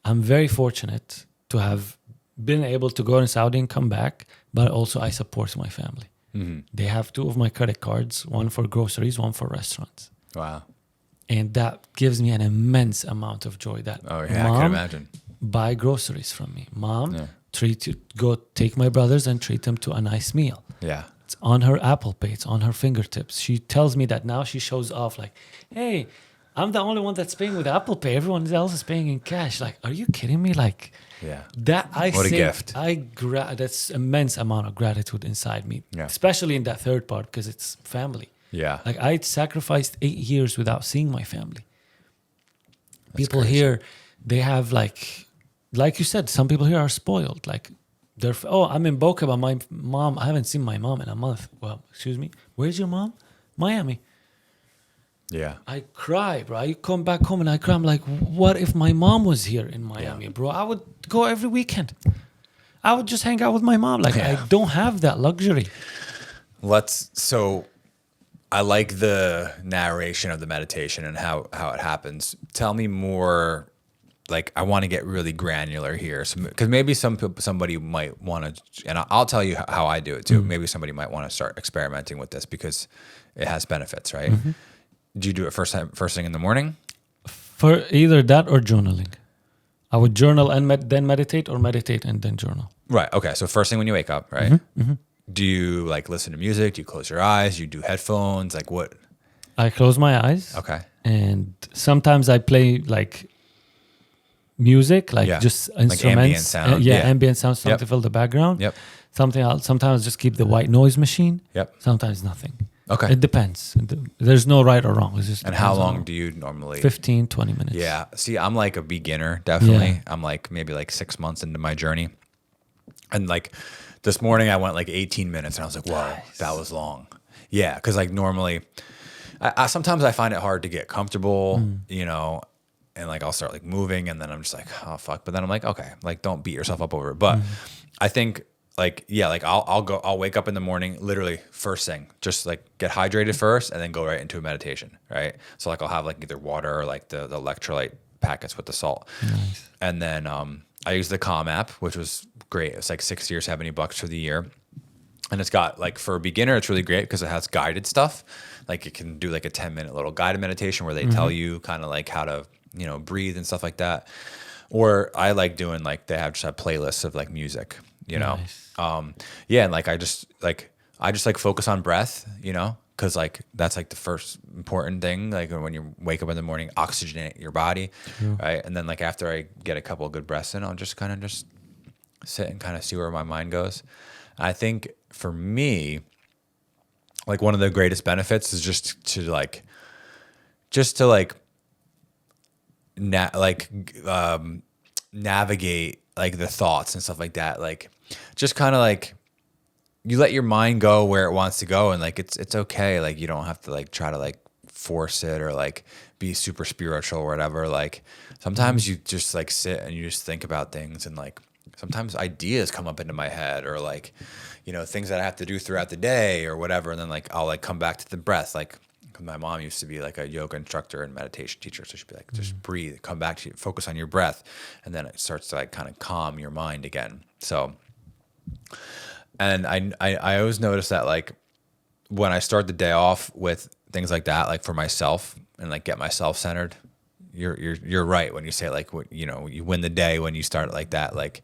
I'm very fortunate to have been able to go in Saudi and come back, but also I support my family. They have 2 of my credit cards, one for groceries, one for restaurants. Wow. And that gives me an immense amount of joy that Oh, yeah, I Mom can imagine. buy groceries from me. Mom, go take my brothers and treat them to a nice meal. Yeah. It's on her Apple Pay. It's on her fingertips. She tells me that now she shows off like, hey, I'm the only one that's paying with Apple Pay. Everyone else is paying in cash. Like, are you kidding me? Like, Yeah. what a gift. That's immense amount of gratitude inside me, Yeah. especially in that third part because it's family. Yeah. Like I sacrificed 8 years without seeing my family. People crazy. here, they have like you said, some people here are spoiled. Like I'm in Boca, but my mom, I haven't seen my mom in a month. Well, excuse me, where's your mom? Miami. Yeah. I cry, bro. I come back home and I cry. I'm like, what if my mom was here in Miami, bro? I would go every weekend. I would just hang out with my mom. Like I don't have that luxury. So I like the narration of the meditation and how it happens. Tell me more. Like, I want to get really granular here, because maybe somebody might want to, and I'll tell you how I do it too. Maybe somebody might want to start experimenting with this because it has benefits, right? Do you do it first thing in the morning? For either that or journaling. I would journal and then meditate, or meditate and then journal. Right. Okay. So first thing when you wake up, right? Do you like listen to music? Do you close your eyes? Do you do headphones? Like what? I close my eyes. Okay. And sometimes I play like music, like just instruments. Like ambient sound. Ambient sound, something to fill the background. Yep. Something else. Sometimes just keep the white noise machine. Yep. Sometimes nothing. Okay. It depends. There's no right or wrong. It just and how depends long on do you normally? 15, 20 minutes. Yeah. See, I'm like a beginner, definitely. Yeah. I'm like maybe like 6 months into my journey. And like this morning I went like 18 minutes and I was like, whoa, that was long. Yeah. Cause like normally I sometimes I find it hard to get comfortable, and like I'll start like moving and then I'm just like, oh fuck. But then I'm like, okay, like don't beat yourself up over it. But I think like, yeah, like I'll wake up in the morning, literally first thing, just like get hydrated first and then go right into a meditation. Right. So like I'll have like either water or like the electrolyte packets with the salt. Nice. And then I use the Calm app, which was great. It's like $60 or $70 for the year. And it's got like, for a beginner, it's really great because it has guided stuff. Like it can do like a 10-minute little guided meditation where they tell you kind of like how to, breathe and stuff like that. Or I like doing like, they have just a playlist of like music, Nice. And like I just focus on breath, because like that's like the first important thing. Like when you wake up in the morning, oxygenate your body, right? And then like after I get a couple of good breaths in, I'll just kind of just sit and kind of see where my mind goes. I think for me, like one of the greatest benefits is just to navigate like the thoughts and stuff like that. Like just kind of like you let your mind go where it wants to go, and like it's okay. Like you don't have to like try to like force it or like be super spiritual or whatever. Like sometimes you just like sit and you just think about things, and like sometimes ideas come up into my head, or like, you know, things that I have to do throughout the day or whatever. And then like I'll like come back to the breath. Like my mom used to be like a yoga instructor and meditation teacher, so she'd be like, just breathe, come back to you, focus on your breath, and then it starts to like kind of calm your mind again. So, and I always notice that like when I start the day off with things like that, like for myself and like get myself centered, you're right when you say like, you know, you win the day when you start it like that. Like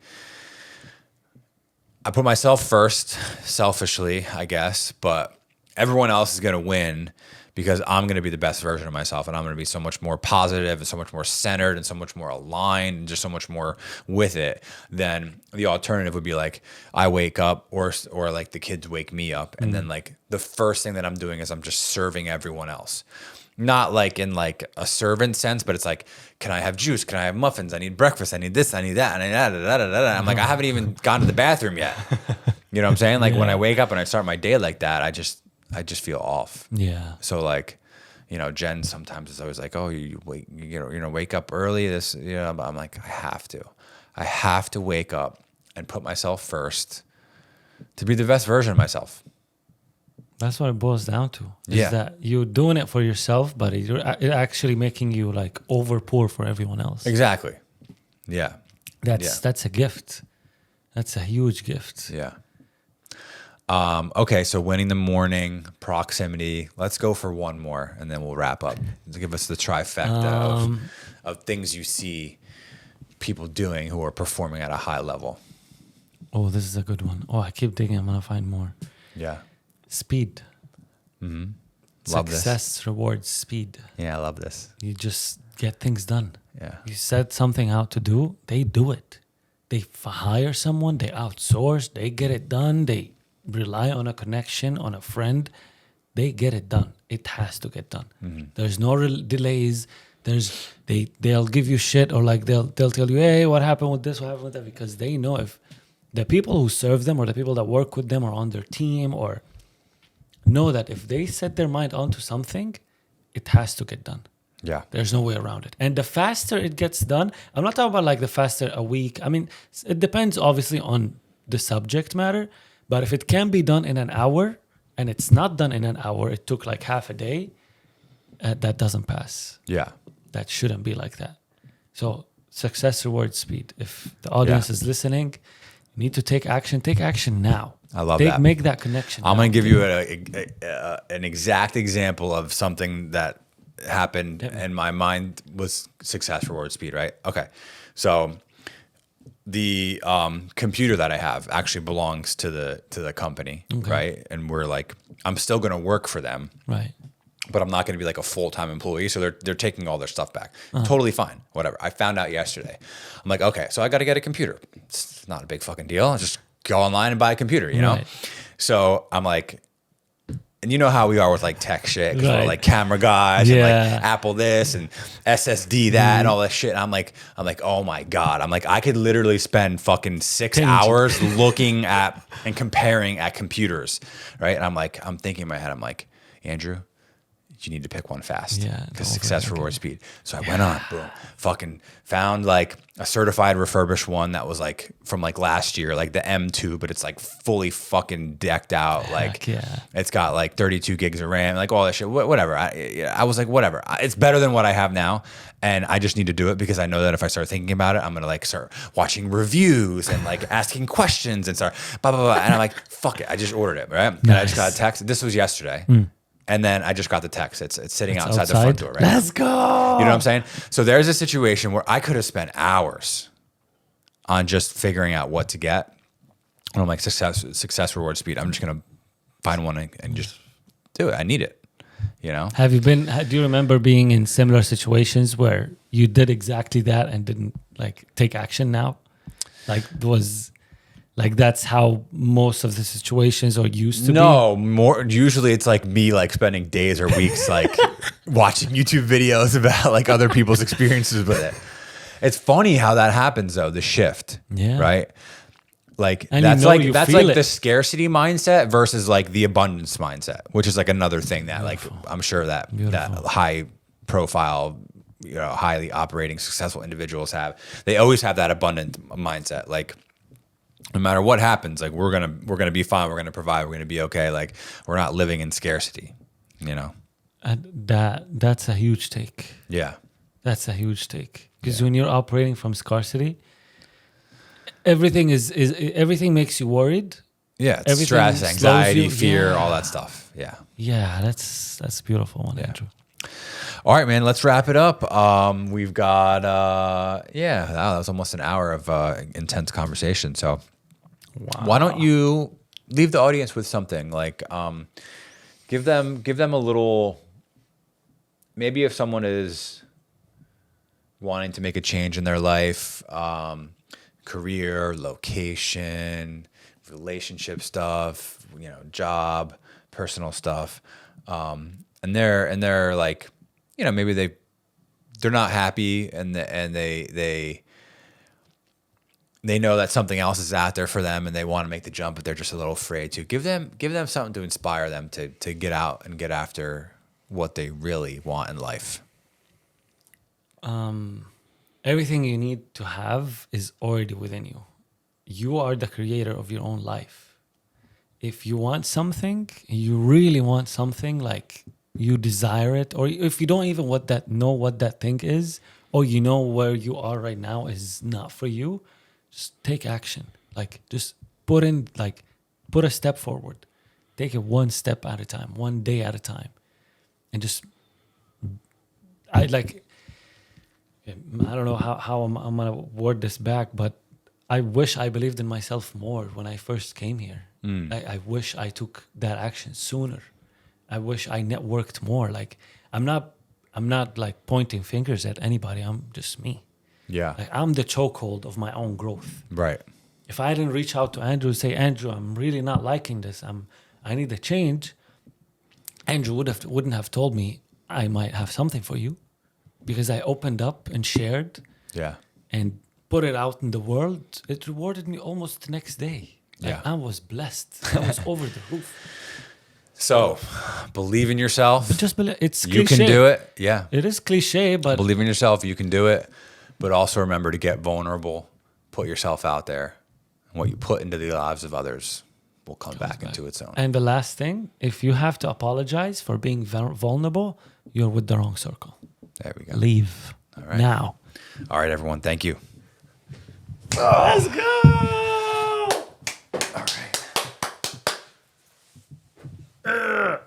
I put myself first, selfishly, I guess, but everyone else is gonna win because I'm going to be the best version of myself, and I'm going to be so much more positive and so much more centered and so much more aligned and just so much more with it than the alternative would be like I wake up or like the kids wake me up, and then like the first thing that I'm doing is I'm just serving everyone else. Not like in like a servant sense, but it's like, can I have juice? Can I have muffins? I need breakfast. I need this. I need that. And I'm like, I haven't even gone to the bathroom yet. You know what I'm saying? Like when I wake up and I start my day like that, I just feel off. Yeah. So like, you know, Jen sometimes is always like, oh, you wake up early. This, you know, but I'm like, I have to wake up and put myself first to be the best version of myself. That's what it boils down to. Is that you're doing it for yourself, but it's actually making you like over pour for everyone else. Exactly. Yeah. That's a gift. That's a huge gift. Yeah. Okay, so winning the morning, proximity. Let's go for one more, and then we'll wrap up. Give us the trifecta of things you see people doing who are performing at a high level. Oh, this is a good one. Oh, I keep digging. I'm going to find more. Yeah. Speed. Mm-hmm. Love Success rewards speed. Yeah, I love this. You just get things done. Yeah. You set something out to do, they do it. They hire someone, they outsource, they get it done, they rely on a connection, on a friend, they get it done. It has to get done. Mm-hmm. There's no delays. They'll give you shit, or like they'll tell you, hey, what happened with this, what happened with that, because they know if the people who serve them or the people that work with them or on their team or know that if they set their mind onto something, it has to get done. Yeah. There's no way around it. And the faster it gets done, I'm not talking about like the faster a week. I mean, it depends obviously on the subject matter, but if it can be done in an hour and it's not done in an hour, it took like half a day, that doesn't pass. Yeah. That shouldn't be like that. So success rewards speed. If the audience is listening, you need to take action now. I love that. Make that connection. I'm going to give you an exact example of something that happened in my mind was success reward speed, right? Okay. So the computer that I have actually belongs to the company, right? And we're like, I'm still going to work for them. Right. But I'm not going to be like a full-time employee. So they're taking all their stuff back. Totally fine. Whatever. I found out yesterday. I'm like, okay, so I got to get a computer. It's not a big fucking deal. Just go online and buy a computer, you know? Right. So I'm like, and you know how we are with like tech shit, 'cause we're like camera guys and like Apple this and SSD that and all that shit. And I'm like, oh my God. I'm like, I could literally spend fucking 6 hours looking at and comparing at computers, right? And I'm thinking in my head, I'm like, Andrew, you need to pick one fast. Yeah. Because success rewards speed. So I went on, boom, fucking found like a certified refurbished one that was like from like last year, like the M2, but it's like fully fucking decked out. Like it's got like 32 gigs of RAM, like all that shit, whatever. I was like, whatever. It's better than what I have now. And I just need to do it because I know that if I start thinking about it, I'm going to like start watching reviews and like asking questions and start blah, blah, blah. And I'm like, fuck it. I just ordered it, right? And I just got a text. This was yesterday. And then I just got the text. It's sitting outside the front door right now. Let's go. You know what I'm saying? So there's a situation where I could have spent hours on just figuring out what to get. And I'm like, success reward speed. I'm just going to find one and just do it. I need it, you know? Do you remember being in similar situations where you did exactly that and didn't like take action now? Like that's how most of the situations are used to be? No, more usually it's like me like spending days or weeks like watching YouTube videos about like other people's experiences with it. It's funny how that happens though, the shift. Yeah. Right? Like And that's you know like you that's feel like it. the scarcity mindset versus like the abundance mindset, which is like another thing that like I'm sure that high profile, highly operating successful individuals have. They always have that abundant mindset. Like no matter what happens, like we're gonna be fine. We're gonna provide. We're gonna be okay. Like we're not living in scarcity. And that's a huge take. Yeah. That's a huge take. Because when you're operating from scarcity, everything everything makes you worried. Yeah. It's Everything stress, slows anxiety, you. fear, Yeah. all that stuff. Yeah. Yeah, that's a beautiful one, Andrew. All right, man. Let's wrap it up. We've got that was almost an hour of intense conversation. So why don't you leave the audience with something like give them a little. Maybe if someone is wanting to make a change in their life, career, location, relationship stuff, job, personal stuff, and they're like, maybe they're not happy and they know that something else is out there for them and they want to make the jump, but they're just a little afraid to. Give them something to inspire them to get out and get after what they really want in life. Everything you need to have is already within you. You are the creator of your own life. If you want something, you really want something, like you desire it, or if you don't even know what that thing is, or where you are right now is not for you, just take action. Like just put a step forward. Take it one step at a time, one day at a time. And just, I don't know how I'm going to word this back, but I wish I believed in myself more when I first came here. I wish I took that action sooner. I wish I networked more. Like I'm not like pointing fingers at anybody. I'm just me. Yeah. Like I'm the chokehold of my own growth. Right. If I didn't reach out to Andrew and say, Andrew, I'm really not liking this. I need a change. Andrew wouldn't have told me I might have something for you, because I opened up and shared. Yeah. And put it out in the world. It rewarded me almost the next day. Like I was blessed. I was over the roof. So, believe in yourself. But just believe. It's you cliche. can do it. Yeah. It is cliche, but Believe in yourself. You can do it. But also remember to get vulnerable. Put yourself out there. And what you put into the lives of others will come back into its own. And the last thing, if you have to apologize for being vulnerable, you're with the wrong circle. There we go. Leave. All right. Now. All right, everyone. Thank you. Let's go. All right.